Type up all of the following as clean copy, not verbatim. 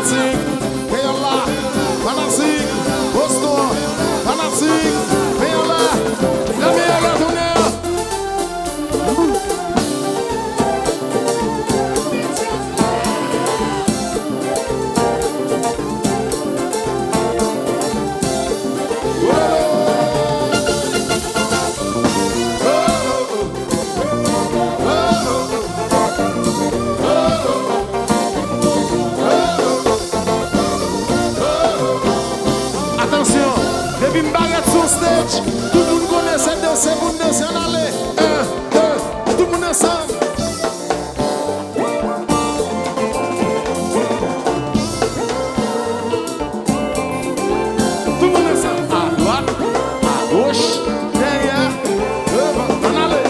fanatique, Payola, fanatique, Boston, fanatique, Payola, la meilleure tournée. Depuis m'barrette sur stage, tout le monde connaît cette danse, tout le monde danse en aller. 1, 2, tout le monde ensemble. Tout le monde ensemble. À droite, à gauche, derrière, devant, en aller.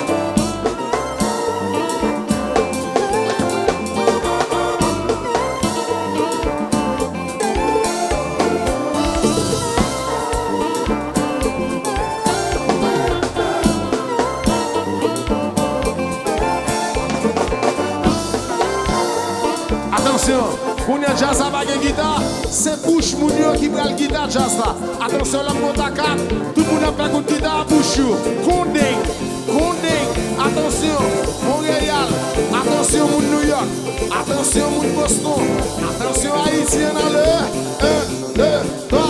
Attention, pour les jazz à baguette guitare, c'est bouche mounio qui prend le guitare jazz là. Attention, la monte à 4, tout le monde a fait une guitare à bouche. Conding, attention, Montréal, attention, moun New York, attention, moun Boston, attention, Haïtien dans le 1, 2, 3,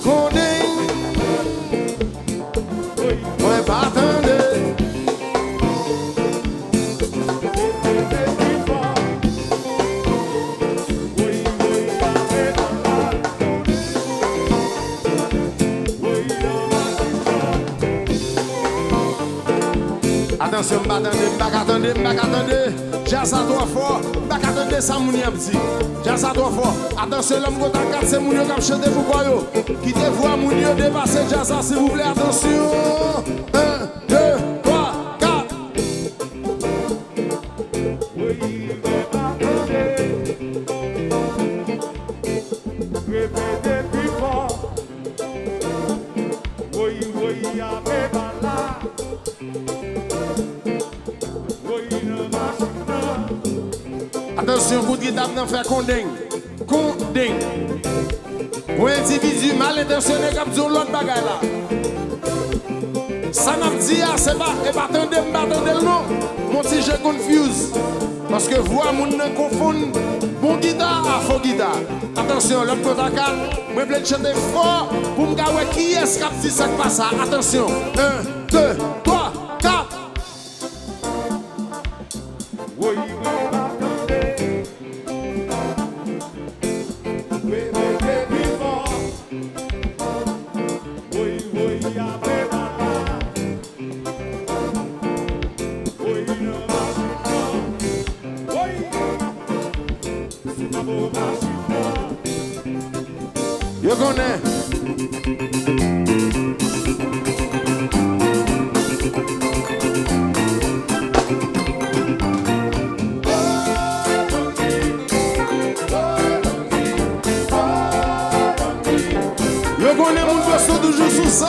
Conding. Ouais, pas attendre. Attention, m'attendez, jazz à trois fois, m'attendez ça mouni a dit. Jazz à trois fois. Attention, l'homme qui est 4, c'est mouni qui a chanté pour quoi yo. Qui te voit mouni dépasser jazz à s'il vous plaît, attention. 1, 2, 3, 4. Répétez plus fort. Oui, avec Allah. Attention, coup de guitare n'a fait conding. Pour individu mal intentionné comme sur l'autre bagaille là. Ça m'a dit, c'est pas, et pas attendez le nom. Mon petit jeu confuse. Parce que voix moun ne confond bon guitare à faux guitare. Attention, l'homme côté à 4, moi je vais chanter fort pour me dire qui est-ce qui a dit ça qui passe. Attention, 1, 2, 3, 4. Oui, You connais. Yo connais mon poisson toujours sous ça.